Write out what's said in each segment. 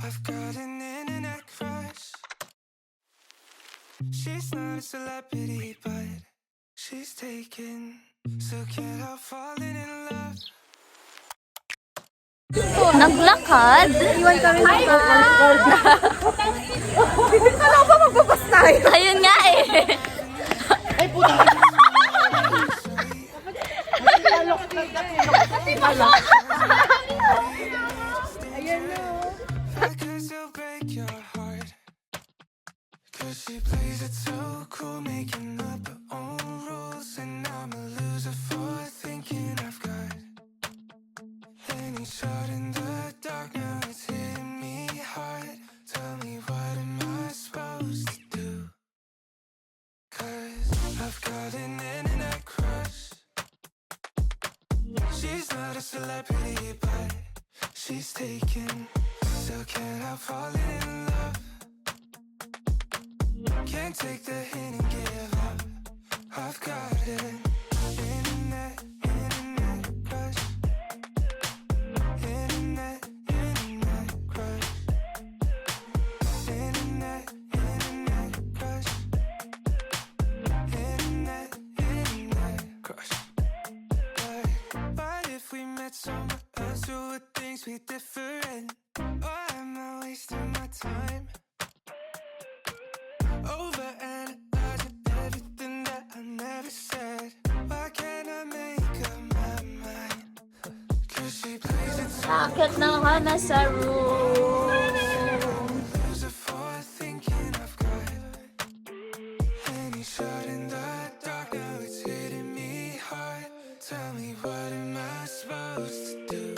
I've got an internet crush. She's not a celebrity, but she's taken. So can't help falling in love. Naglakad? Iwan kami sa card. Ano ba magbabas tayo? Ayun nga eh. Ay, puta. Ayan na. Cause she'll break your heart. Cause she plays it so cool, making up her own rules. And I'm a loser for thinking I've got any shot in the dark. Now it's hitting me hard. Tell me, what am I supposed to do? Cause I've got an internet crush. She's not a celebrity, but she's taken. Still can't help falling in love. Can't take the hint and give up. I've got an internet crush. Internet crush. Internet crush. Internet crush. But if we met somewhere else, would things be different? Or am I wasting my time? Overanalyzing everything that I never said. Why can't I make up my mind? Cause she plays it so Bakit na ka na sa room? loser for thinking I've got any shot in the dark. Now it's hitting me hard. Tell me, what am I supposed to do?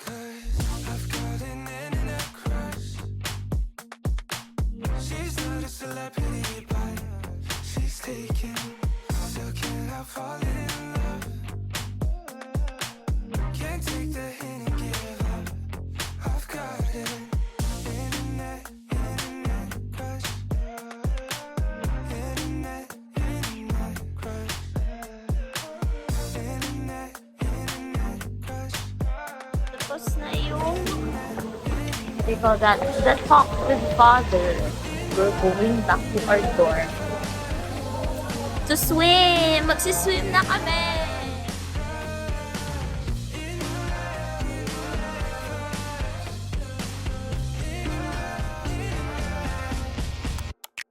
Cause I've got an internet crush. She's not a celebrity, but she's taken. Still can't help falling in love. Can't take the hint and give up. I've got an internet crush. Internet crush. Internet crush. Tapos na yung they call that the talk with father. We're going back to our dorm to swim. Magsiswim na kami.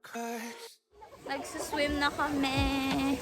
Crush. Nagsiswim na kami.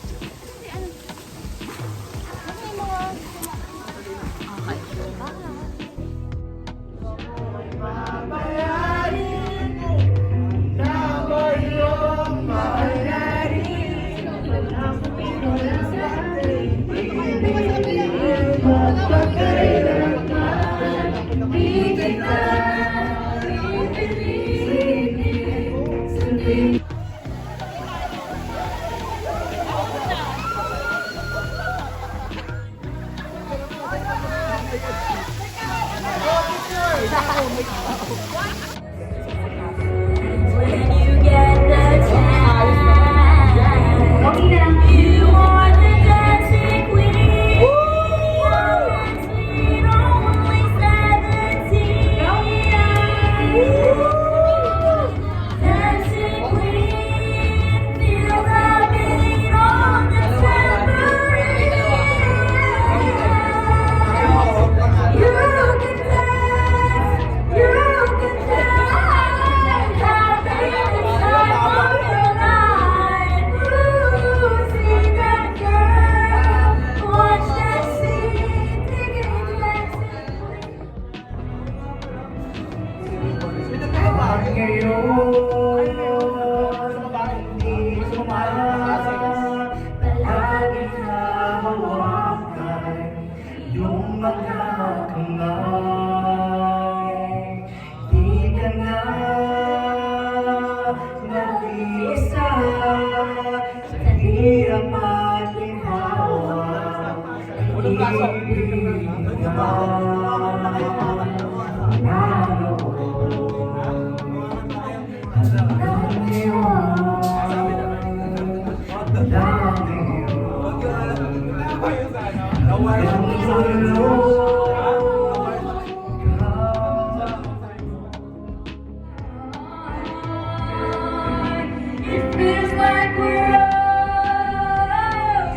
like we're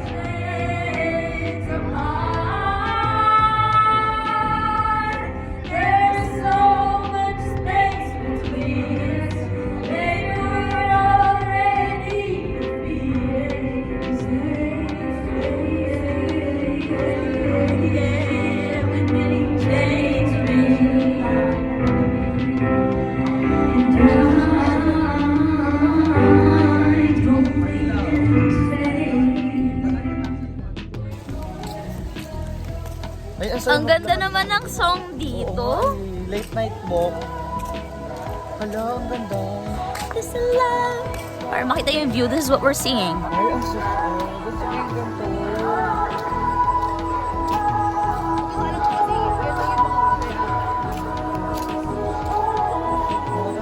oceans apart. There's so much space between us. Maybe we're already yeah, we may change me. Ay, Ang ganda naman ng song dito. Late night walk. Hala, ang ganda. This is love. Para makita yung view, this is what we're seeing. Ay, ang super. Gusto ko yung ganito.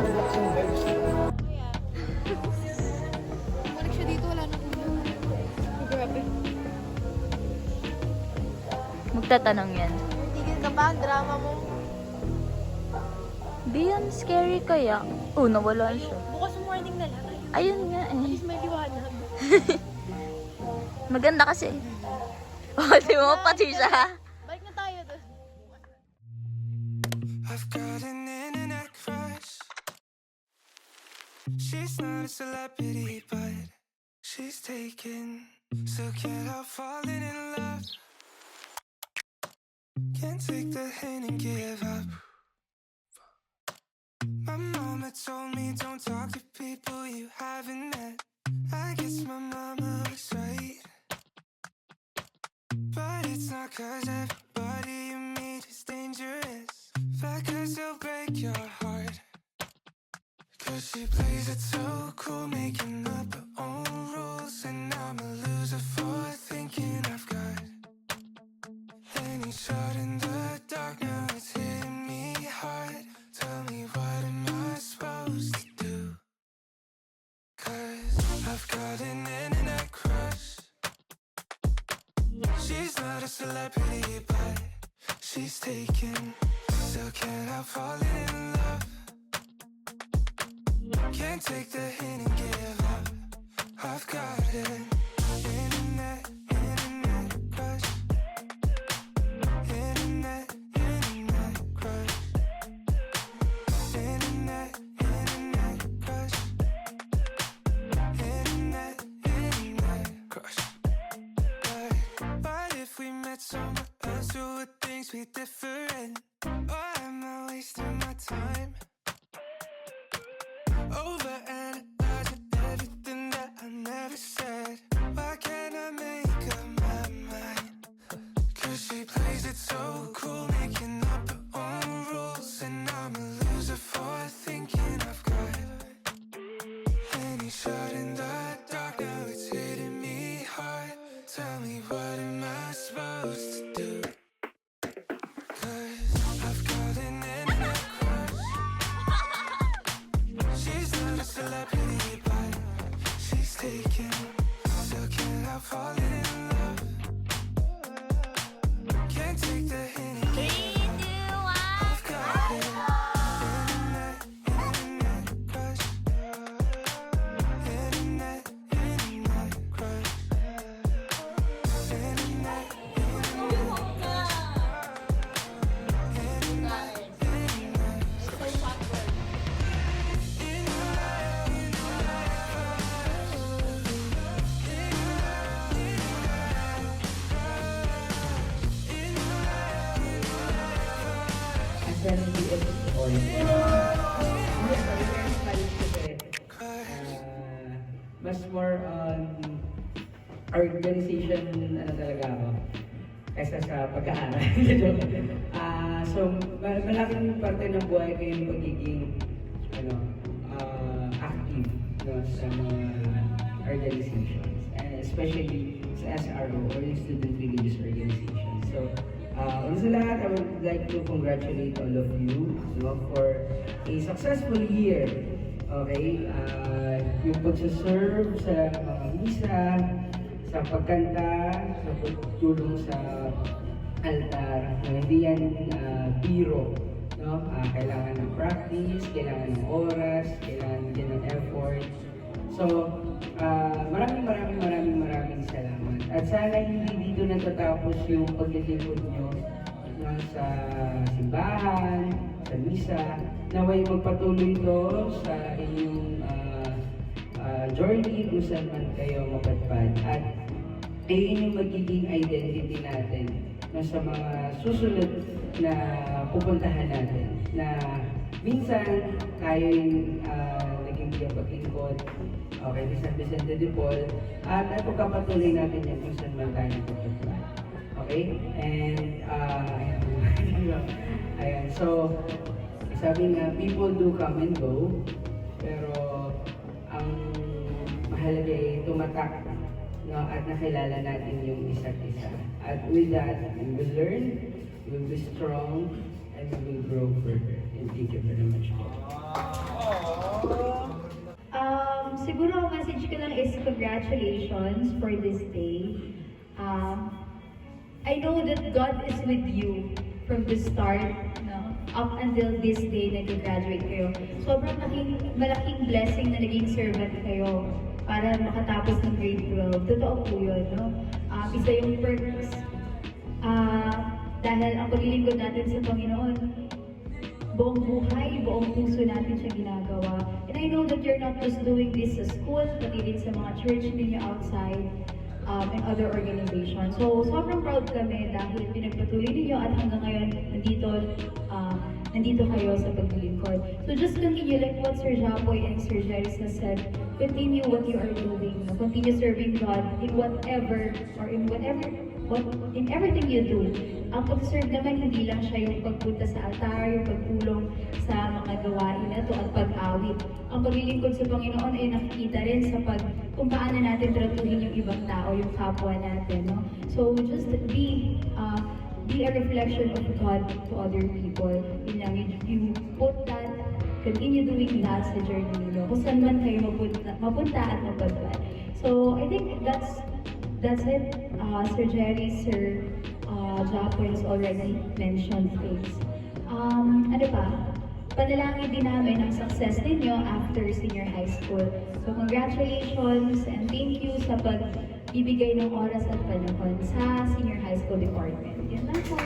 Relax yung vibes. Balik siya dito, wala nang ulo. Grabe. Magtatanong yan. Tigil ka ba? Ang drama mo. Di yan scary kaya? Oh, nawala siya. Bukas morning na lang. Ayun nga At eh. least may liwanag. Maganda kasi. Oh, di mo pati siya. Balik na tayo doon. I've got an internet crush. She's not a celebrity, but she's taken. So can't help falling in love. Can't take the hint and give up. My mama told me don't talk to people you haven't met. I guess my mama was right. But it's not 'cause everybody you meet is dangerous. But 'cause they'll break your heart. 'Cause she plays it so cool, making up her own rules. And I'm a loser for thinking I've got any shot in the dark. Now it's hitting me hard. Tell me, what am I supposed to do? 'Cause I've got an internet crush. She's not a celebrity, but she's taken. Still can't help falling in love. Can't take the hint and give up. I've got an internet crush. Internet crush. Internet crush. Internet crush. But if we met somewhere else, would things be different? Or am I wasting my time? Overanalyzing everything that I never said. Why can't I make up my mind? 'Cause she plays it so cool, making up her own rules. And I'm a loser for thinking I've got any shot in the dark. Now it's hitting me hard. Tell me, what am I supposed to do? 'Cause I've got an internet crush. She's not a celebrity, but she's taken. Still can't help falling in love. Can't take the hint and give up. I've got an internet crush. Internet crush. Internet Mas more on organization ano talaga ako kaysa sa pagkaaral. So malaking parte ng buhay ko yung pagiging active sa mga organizations, and especially sa SRO or yung Student Religious Organization. So una sa lahat, I would like to congratulate all of you for a successful year. Okay, yung pagsaserve sa mga misa, sa pagkanta, sa pagtulong sa altar, hindi yan biro. No? Kailangan ng practice, kailangan ng oras, kailangan din ng effort. So, maraming salamat. At sana hindi dito natatapos yung paglilingkod nyo no, sa simbahan, sa misa. Naway magpatuloy ito sa inyong journey kung saan man kayo mapadpad. At ayun yung magiging identity natin na sa mga susunod na pupuntahan natin. Na minsan tayo yung naging paglingkod okay, ni San Vicente de Paul at pagkapatuloy natin yan kung saan man tayo napupuntahan. Okay? And ayan. So, sabi nga, people do come and go, pero ang mahalaga ay tumatak no, at nakilala natin yung isa't isa. At with that, we will learn, we will be strong, and we will grow further. And thank you very much. Siguro ang message ko lang is congratulations for this day. I know that God is with you from the start, no, up until this day na graduate kayo. Sobrang malaking blessing na naging servant kayo para makatapos ng grade 12. Totoo po yun, no? Isa yung perks. Dahil ang paglilingkod natin sa Panginoon, buong buhay, buong puso natin siya ginagawa. And I know that you're not just doing this sa school, pati din sa mga church ninyo outside and other organizations. So, sobrang proud kami dahil pinagpatuloy ninyo at hanggang ngayon nandito kayo sa paglilingkod. So, just continue like what Sir Japoy and Sir Jerry has said. Continue what you are doing. Continue serving God in whatever or in everything you do. Ang pag-serve naman, hindi lang siya yung pagpunta sa altar, yung pagtulong sa mga gawain na to at pag-awit. Ang paglilingkod sa Panginoon ay nakikita rin sa kung paano natin tratuhin yung ibang tao, yung kapwa natin. No? So just be a reflection of God to other people. Yun lang, you put that, continue doing that sa journey nyo. Kung saan man kayo mapunta at mapadpad. So I think that's it. Sir Jerry, Sir Japo has already mentioned things. Ano pa? Panalangin din namin ang success ninyo after senior high school. So congratulations and thank you sa pagbibigay ng oras at panahon sa senior high school department. Yan lang po.